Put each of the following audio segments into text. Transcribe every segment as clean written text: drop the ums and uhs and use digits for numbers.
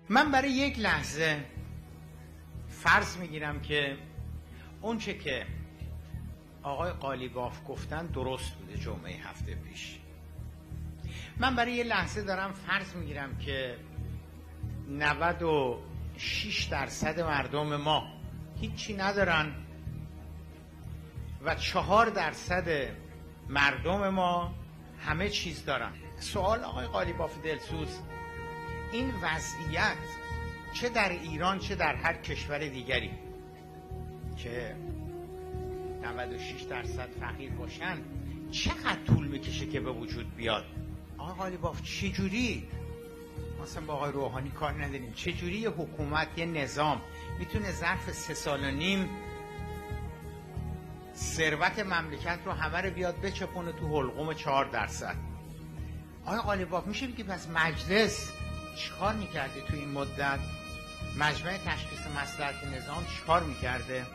من برای یک لحظه فرض میگیرم که اون چه که آقای قالیباف گفتن درست بوده جمعه هفته پیش. من برای یه لحظه دارم فرض میگیرم که 96% مردم ما هیچی ندارن و 4% مردم ما همه چیز دارن. سوال آقای قالیباف دلسوز، این وضعیت چه در ایران چه در هر کشور دیگری که 96% فقیر باشن چقدر طول میکشه که به وجود بیاد؟ آقای قالیباف چجوری مثلا با آقای روحانی کار نداریم، چجوری یه حکومت یه نظام میتونه ظرف 3.5 سال ثروت مملکت رو همه رو بیاد بچپونه تو حلقوم 4%؟ آقای قالیباف میشه بگی پس مجلس چیکار میکرده تو این مدت؟ مجمع تشخیص مصلحت نظام چیکار میکرده؟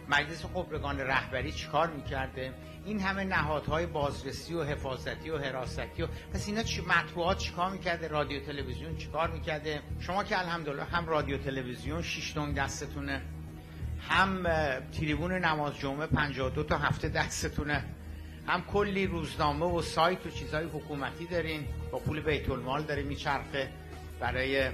مجلس خبرگان رهبری چیکار میکرده؟ این همه نهادهای بازرسی و حفاظتی و حراستی و پس اینا مطبوعات چیکار میکرده؟ رادیو تلویزیون چیکار میکرده؟ شما که الحمدلله هم رادیو تلویزیون 6 تنگ دستتونه، هم تریبون نماز جمعه 52 تا هفته دستتونه، هم کلی روزنامه و سایت و چیزهای حکومتی دارین، با پول بیت المال داره میچرخه برای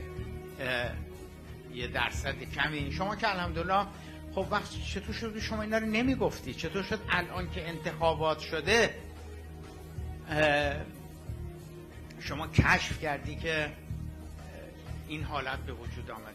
یه درصد کمی. شما که الحمدلله خب وقت چطور شد شما اینا رو نمیگفتی؟ چطور شد الان که انتخابات شده شما کشف کردی که این حالت به وجود آمده؟